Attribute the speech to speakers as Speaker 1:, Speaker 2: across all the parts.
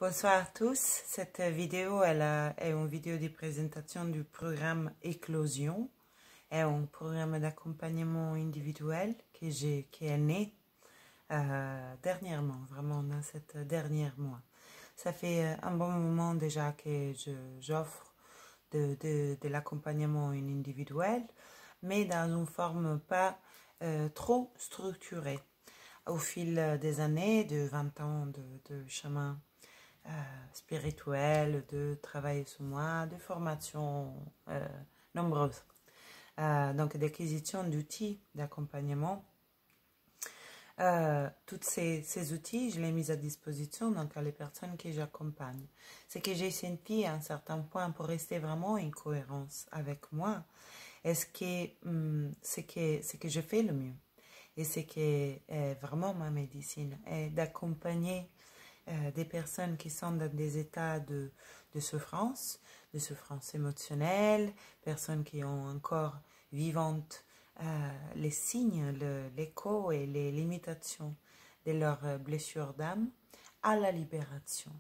Speaker 1: Bonsoir à tous. Cette vidéo est une vidéo de présentation du programme Éclosion. C'est un programme d'accompagnement individuel qui est né dernièrement, vraiment dans cette dernière mois. Ça fait un bon moment déjà que j'offre de l'accompagnement individuel, mais dans une forme pas trop structurée. Au fil des années, de 20 ans de chemin spirituel, de travail sur moi, de formations nombreuses. Donc d'acquisition d'outils d'accompagnement. Tous ces outils, je les ai mis à disposition donc à les personnes que j'accompagne. Ce que j'ai senti à un certain point pour rester vraiment en cohérence avec moi, est-ce que je fais le mieux et ce qui est vraiment ma médecine est d'accompagner des personnes qui sont dans des états de souffrance émotionnelle, personnes qui ont encore vivantes les signes, l'écho et les limitations de leurs blessures d'âme à la libération.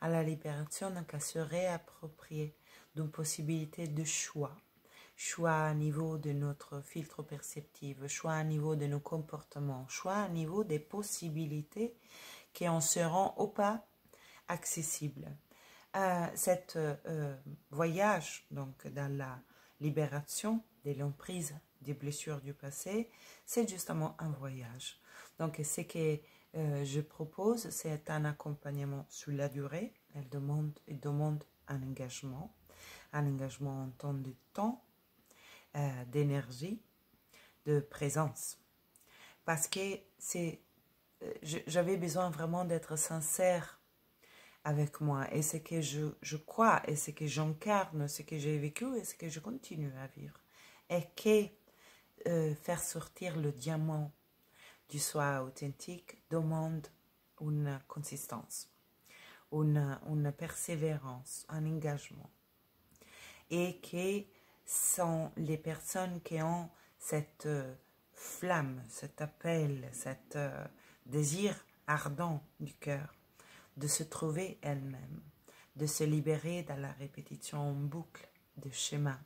Speaker 1: Donc à se réapproprier d'une possibilité de choix à niveau de notre filtre perceptif, choix à niveau de nos comportements, choix à niveau des possibilités qui en seront ou pas accessibles. Cet voyage donc dans la libération des l'emprise des blessures du passé, c'est justement un voyage. Donc ce que je propose, c'est un accompagnement sur la durée. Elle demande un engagement en temps de temps, d'énergie, de présence. Parce que j'avais besoin vraiment d'être sincère avec moi et ce que je crois et ce que j'incarne, ce que j'ai vécu et ce que je continue à vivre. Et que faire sortir le diamant du soi authentique demande une consistance, une persévérance, un engagement. Et que sont les personnes qui ont cette flamme, cet appel, cet désir ardent du cœur de se trouver elles-mêmes, de se libérer dans la répétition en boucle de schémas,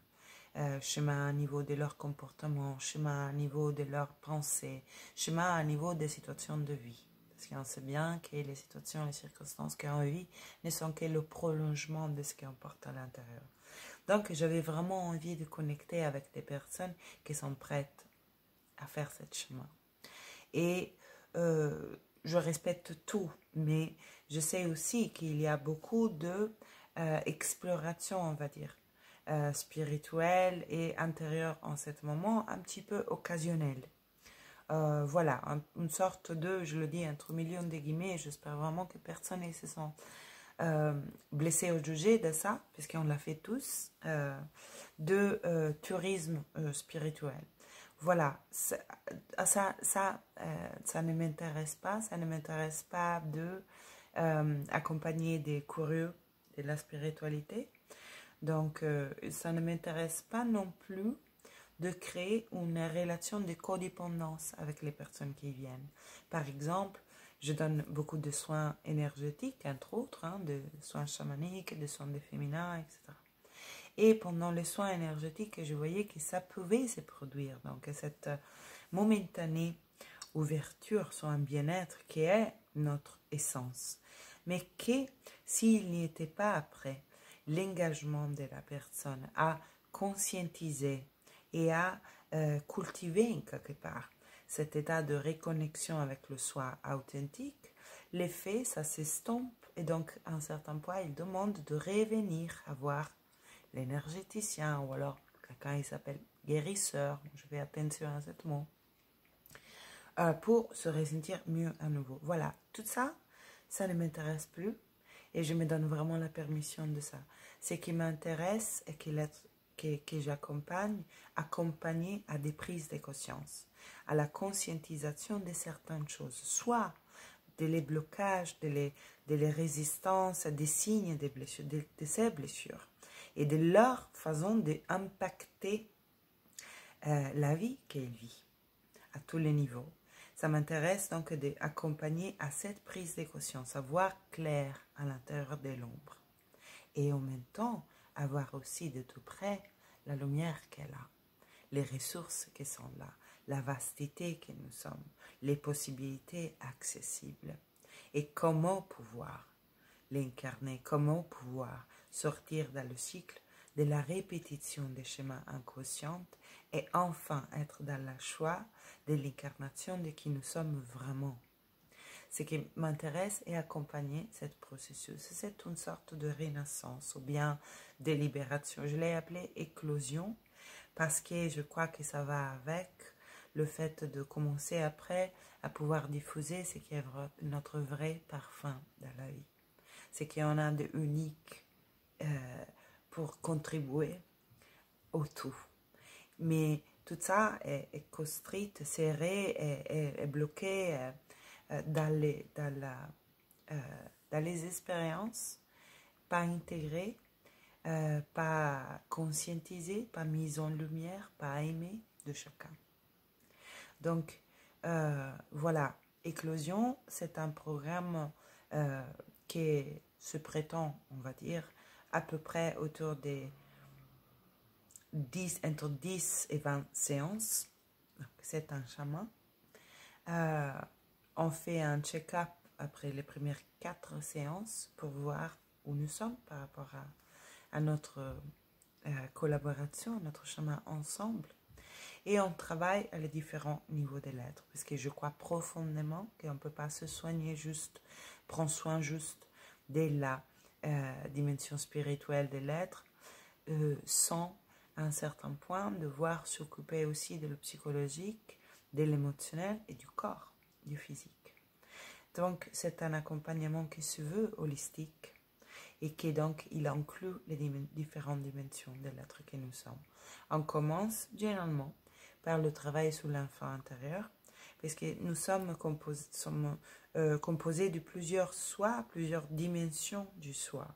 Speaker 1: schémas à niveau de leur comportement, schémas à niveau de leurs pensées, schémas à niveau des situations de vie. Parce qu'on sait bien que les situations, les circonstances qu'on vit ne sont que le prolongement de ce qu'on porte à l'intérieur. Donc, j'avais vraiment envie de connecter avec des personnes qui sont prêtes à faire ce chemin. Et je respecte tout, mais je sais aussi qu'il y a beaucoup de exploration, on va dire, spirituelle et intérieure en ce moment, un petit peu occasionnelle. Voilà, une sorte de, je le dis entre millions de guillemets, j'espère vraiment que personne ne se sent blessé ou jugé de ça, puisqu'on l'a fait tous, de tourisme spirituel. Voilà, ça ne m'intéresse pas, ça ne m'intéresse pas de accompagner des curieux de la spiritualité. Donc, ça ne m'intéresse pas non plus de créer une relation de codépendance avec les personnes qui viennent. Par exemple, je donne beaucoup de soins énergétiques, entre autres, de soins chamaniques, de soins de féminin, etc. Et pendant les soins énergétiques, je voyais que ça pouvait se produire. Donc, cette momentanée ouverture sur un bien-être qui est notre essence. Mais que s'il n'y était pas après l'engagement de la personne à conscientiser et à cultiver quelque part cet état de reconnexion avec le soi authentique, l'effet, ça s'estompe et donc à un certain point, il demande de revenir à voir l'énergéticien ou alors quelqu'un qui s'appelle guérisseur, je fais attention à ce mot, pour se ressentir mieux à nouveau. Voilà, tout ça, ça ne m'intéresse plus et je me donne vraiment la permission de ça. Ce qui m'intéresse est que j'accompagne, accompagner à des prises de conscience, à la conscientisation de certaines choses, soit des blocages, des résistances, des signes des blessures, de ces blessures, et de leur façon d'impacter la vie qu'elle vit à tous les niveaux. Ça m'intéresse donc d'accompagner à cette prise de conscience, à voir clair à l'intérieur de l'ombre. Et en même temps, avoir aussi de tout près la lumière qu'elle a, les ressources qui sont là, la vasteté que nous sommes, les possibilités accessibles. Et comment pouvoir l'incarner, comment pouvoir sortir dans le cycle de la répétition des schémas inconscients et enfin être dans la choix de l'incarnation de qui nous sommes vraiment. Ce qui m'intéresse est accompagner ce processus. C'est une sorte de renaissance ou bien de libération. Je l'ai appelé éclosion parce que je crois que ça va avec le fait de commencer après à pouvoir diffuser ce qui est notre vrai parfum dans la vie. Ce qu'on a de unique pour contribuer au tout. Mais tout ça est construite, serré et bloqué dans les expériences, pas intégrées, pas conscientisées, pas mises en lumière, pas aimées de chacun. Donc, voilà, Éclosion, c'est un programme qui se prétend, on va dire, à peu près autour des entre 10 et 20 séances. C'est un chemin. On fait un check-up après les premières 4 séances pour voir où nous sommes par rapport à notre collaboration, à notre chemin ensemble. Et on travaille à les différents niveaux de l'être, parce que je crois profondément qu'on ne peut pas se soigner juste, prendre soin juste de la dimension spirituelle de l'être, sans à un certain point devoir s'occuper aussi de le psychologique, de l'émotionnel et du corps, du physique. Donc c'est un accompagnement qui se veut holistique et qui donc il inclut les différentes dimensions de l'être que nous sommes. On commence généralement par le travail sur l'enfant intérieur, parce que nous sommes composés de plusieurs soi, plusieurs dimensions du soi,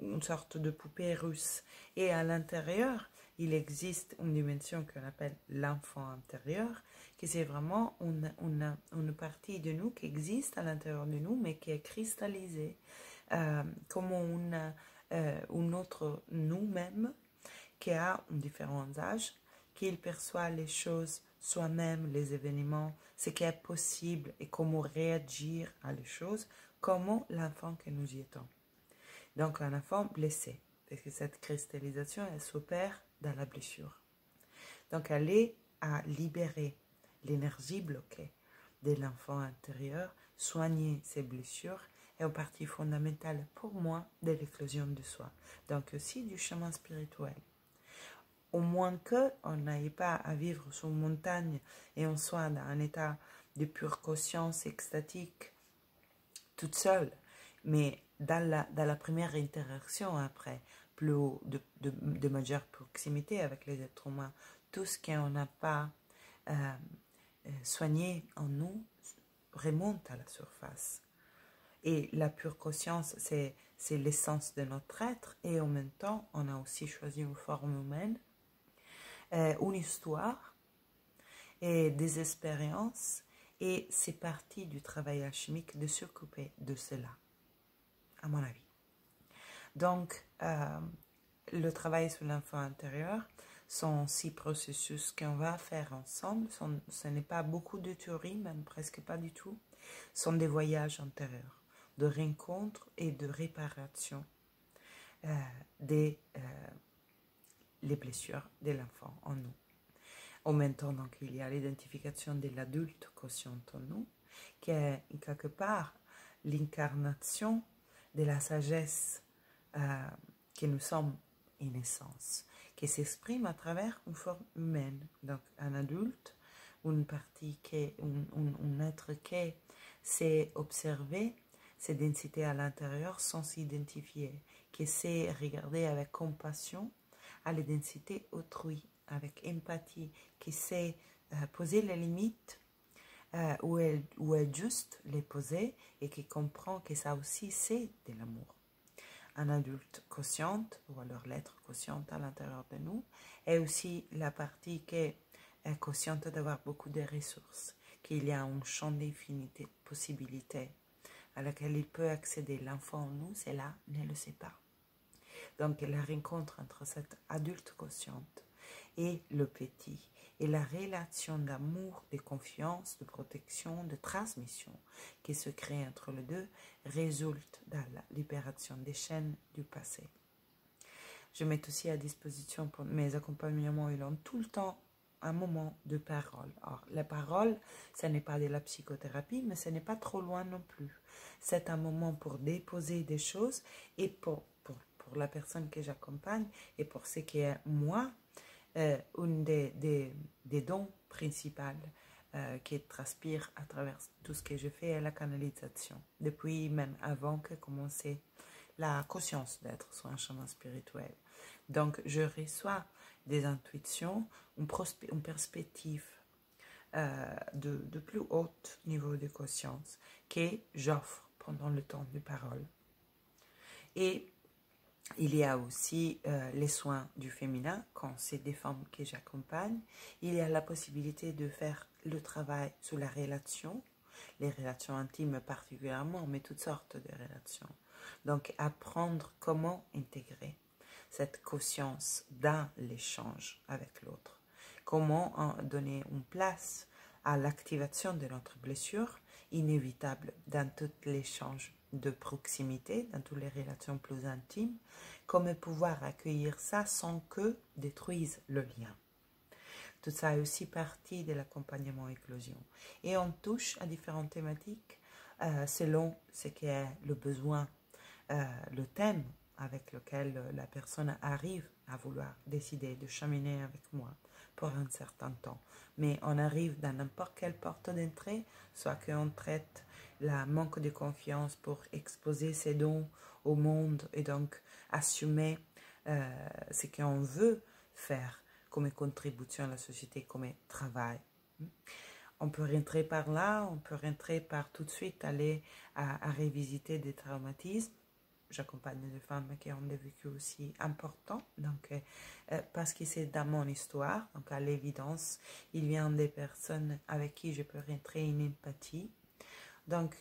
Speaker 1: une sorte de poupée russe. Et à l'intérieur, il existe une dimension qu'on appelle l'enfant intérieur, qui c'est vraiment une partie de nous qui existe à l'intérieur de nous, mais qui est cristallisée comme un autre nous-mêmes, qui a différents âges, qu'il perçoit les choses soi-même, les événements, ce qui est possible et comment réagir à les choses, comment l'enfant que nous y étions. Donc un enfant blessé, parce que cette cristallisation, elle s'opère dans la blessure. Donc elle est à libérer l'énergie bloquée de l'enfant intérieur, soigner ses blessures est une partie fondamentale pour moi de l'éclosion de soi. Donc aussi du chemin spirituel. Au moins qu'on n'aille pas à vivre sur une montagne et on soit dans un état de pure conscience extatique toute seule, mais dans la première interaction après, plus de majeure proximité avec les êtres humains, tout ce qu'on n'a pas soigné en nous remonte à la surface. Et la pure conscience, c'est l'essence de notre être, et en même temps, on a aussi choisi une forme humaine, une histoire et des expériences, et c'est partie du travail alchimique de s'occuper de cela, à mon avis. Donc, le travail sur l'enfant intérieur sont 6 processus qu'on va faire ensemble. Ce n'est pas beaucoup de théorie, même presque pas du tout. Ce sont des voyages intérieurs, de rencontres et de réparation des les blessures de l'enfant en nous. En même temps, donc, il y a l'identification de l'adulte conscient en nous, qui est quelque part l'incarnation de la sagesse que nous sommes en essence, qui s'exprime à travers une forme humaine. Donc, un adulte, une partie un être qui sait observer ses densités à l'intérieur sans s'identifier, qui sait regarder avec compassion à les densités autrui, avec empathie, qui sait poser les limites où est juste les poser et qui comprend que ça aussi c'est de l'amour. Un adulte consciente, ou alors l'être consciente à l'intérieur de nous, est aussi la partie qui est consciente d'avoir beaucoup de ressources, qu'il y a un champ d'infinité de possibilités à laquelle il peut accéder. L'enfant en nous, c'est là, ne le sait pas. Donc la rencontre entre cette adulte consciente et le petit, et la relation d'amour, de confiance, de protection, de transmission qui se crée entre les deux résulte dans la libération des chaînes du passé. Je mets aussi à disposition pour mes accompagnements, ils ont tout le temps un moment de parole. Alors, la parole, ce n'est pas de la psychothérapie, mais ce n'est pas trop loin non plus. C'est un moment pour déposer des choses et pour la personne que j'accompagne et pour ce qui est moi, une des dons principaux qui transpire à travers tout ce que je fais est la canalisation. Depuis même avant que commençait la conscience d'être sur un chemin spirituel. Donc, je reçois des intuitions, une perspective de plus haut niveau de conscience que j'offre pendant le temps de parole. Et il y a aussi les soins du féminin, quand c'est des femmes que j'accompagne. Il y a la possibilité de faire le travail sur la relation, les relations intimes particulièrement, mais toutes sortes de relations. Donc, apprendre comment intégrer cette conscience dans l'échange avec l'autre. Comment donner une place à l'activation de notre blessure, inévitable dans tout l'échange de proximité, dans toutes les relations plus intimes, comment pouvoir accueillir ça sans que détruise le lien. Tout ça est aussi partie de l'accompagnement éclosion. Et on touche à différentes thématiques selon ce qui est le besoin, le thème avec lequel la personne arrive à vouloir décider de cheminer avec moi pour un certain temps. Mais on arrive dans n'importe quelle porte d'entrée, soit qu'on traite la manque de confiance pour exposer ses dons au monde et donc assumer ce qu'on veut faire comme contribution à la société, comme travail. On peut rentrer par là, on peut rentrer par tout de suite aller à revisiter des traumatismes. J'accompagne des femmes qui ont des vécus aussi importants, donc, parce que c'est dans mon histoire, donc à l'évidence, il vient des personnes avec qui je peux rentrer une empathie. Donc,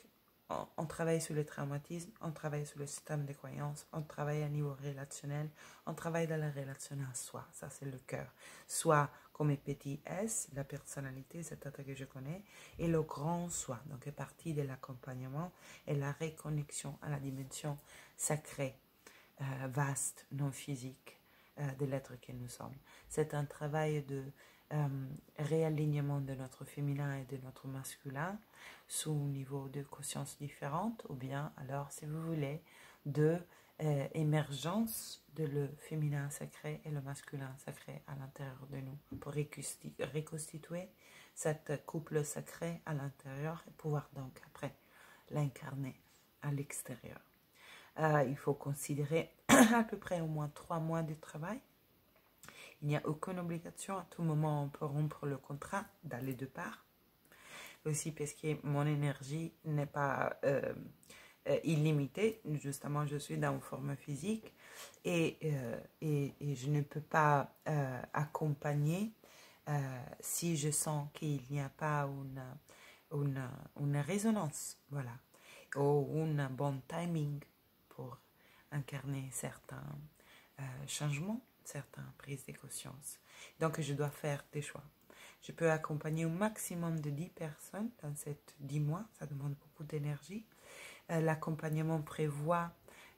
Speaker 1: on travaille sur le traumatisme, on travaille sur le système de croyances, on travaille à niveau relationnel, on travaille dans la relation à soi, ça c'est le cœur. Soit comme petit S, la personnalité, c'est ça que je connais, et le grand soi, donc partie de l'accompagnement et la reconnexion à la dimension sacrée, vaste, non physique de l'être que nous sommes. C'est un travail de réalignement de notre féminin et de notre masculin sous un niveau de conscience différente, ou bien alors, si vous voulez, de émergence de le féminin sacré et le masculin sacré à l'intérieur de nous pour reconstituer cette couple sacré à l'intérieur et pouvoir donc après l'incarner à l'extérieur. Il faut considérer à peu près au moins 3 mois de travail. Il n'y a aucune obligation, à tout moment on peut rompre le contrat dans les deux parts. Aussi parce que mon énergie n'est pas illimitée, justement je suis dans une forme physique et je ne peux pas accompagner si je sens qu'il n'y a pas une résonance, voilà, ou un bon timing pour incarner certains changements, certaines prises de conscience. Donc, je dois faire des choix. Je peux accompagner au maximum de 10 personnes dans ces 10 mois. Ça demande beaucoup d'énergie. L'accompagnement prévoit,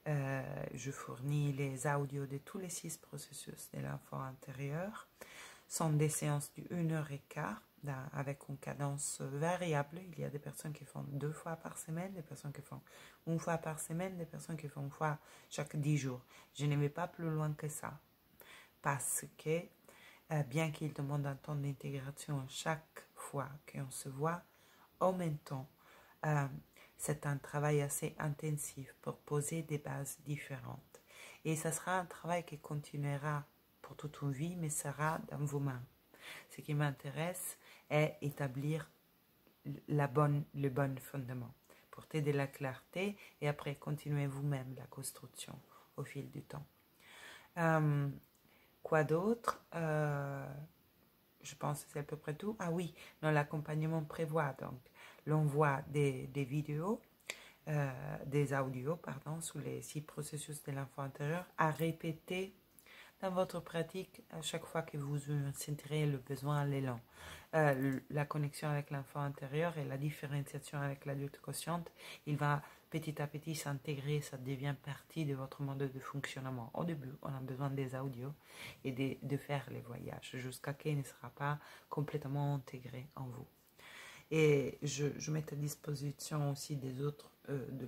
Speaker 1: je fournis les audios de tous les 6 processus de l'enfant intérieur. Sont des séances de 1h15 avec une cadence variable. Il y a des personnes qui font 2 fois par semaine, des personnes qui font 1 fois par semaine, des personnes qui font 1 fois chaque 10 jours. Je ne vais pas plus loin que ça. Parce que, bien qu'il demande un temps d'intégration à chaque fois qu'on se voit, en même temps, c'est un travail assez intensif pour poser des bases différentes. Et ce sera un travail qui continuera pour toute une vie, mais sera dans vos mains. Ce qui m'intéresse est établir le bon fondement, porter de la clarté et après continuer vous-même la construction au fil du temps. Quoi d'autre? je pense que c'est à peu près tout. Ah oui, non, l'accompagnement prévoit donc l'envoi des vidéos, des audios, pardon, sous les 6 processus de l'enfant intérieur à répéter dans votre pratique à chaque fois que vous sentirez le besoin, l'élan. La connexion avec l'enfant intérieur et la différenciation avec l'adulte consciente, il va petit à petit s'intégrer, ça devient partie de votre mode de fonctionnement. Au début, on a besoin des audios et de faire les voyages jusqu'à ce qu'il ne sera pas complètement intégré en vous. Et je mets à disposition aussi de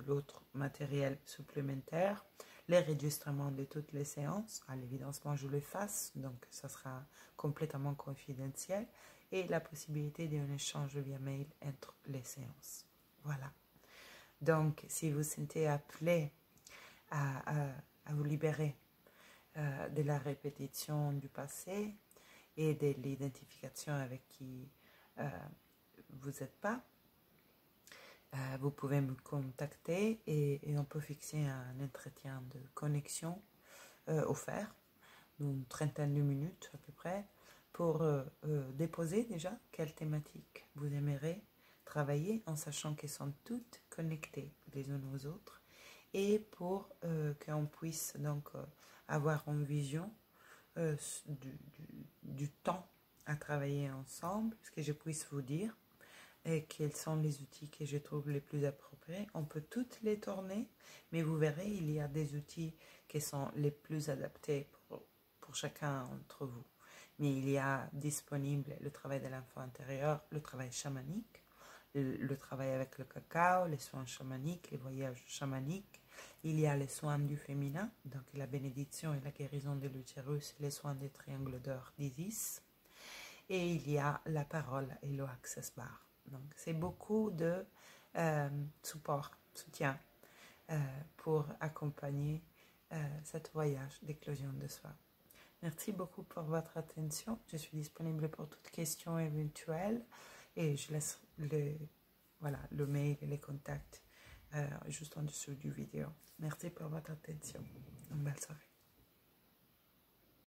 Speaker 1: l'autre matériel supplémentaire, les enregistrements de toutes les séances. À l'évidence, moi je le fasse, donc ça sera complètement confidentiel, et la possibilité d'un échange via mail entre les séances. Voilà. Donc, si vous sentez appelé à vous libérer de la répétition du passé et de l'identification avec qui vous n'êtes pas, vous pouvez me contacter et on peut fixer un entretien de connexion offert d'une trentaine de minutes à peu près pour déposer déjà quelle thématique vous aimeriez travailler en sachant qu'elles sont toutes connectées les unes aux autres et pour qu'on puisse donc avoir une vision du temps à travailler ensemble, ce que je puisse vous dire et quels sont les outils que je trouve les plus appropriés. On peut toutes les tourner, mais vous verrez, il y a des outils qui sont les plus adaptés pour chacun d'entre vous. Mais il y a disponible le travail de l'enfant intérieur, le travail chamanique, le travail avec le cacao, les soins chamaniques, les voyages chamaniques. Il y a les soins du féminin, donc la bénédiction et la guérison de l'utérus, les soins des triangles d'or d'Isis. Et il y a la parole et le access bar. Donc, c'est beaucoup de soutien pour accompagner cet voyage d'éclosion de soi. Merci beaucoup pour votre attention. Je suis disponible pour toutes questions éventuelles et je laisse le mail et les contacts juste en dessous du vidéo. Merci pour votre attention. Une belle soirée.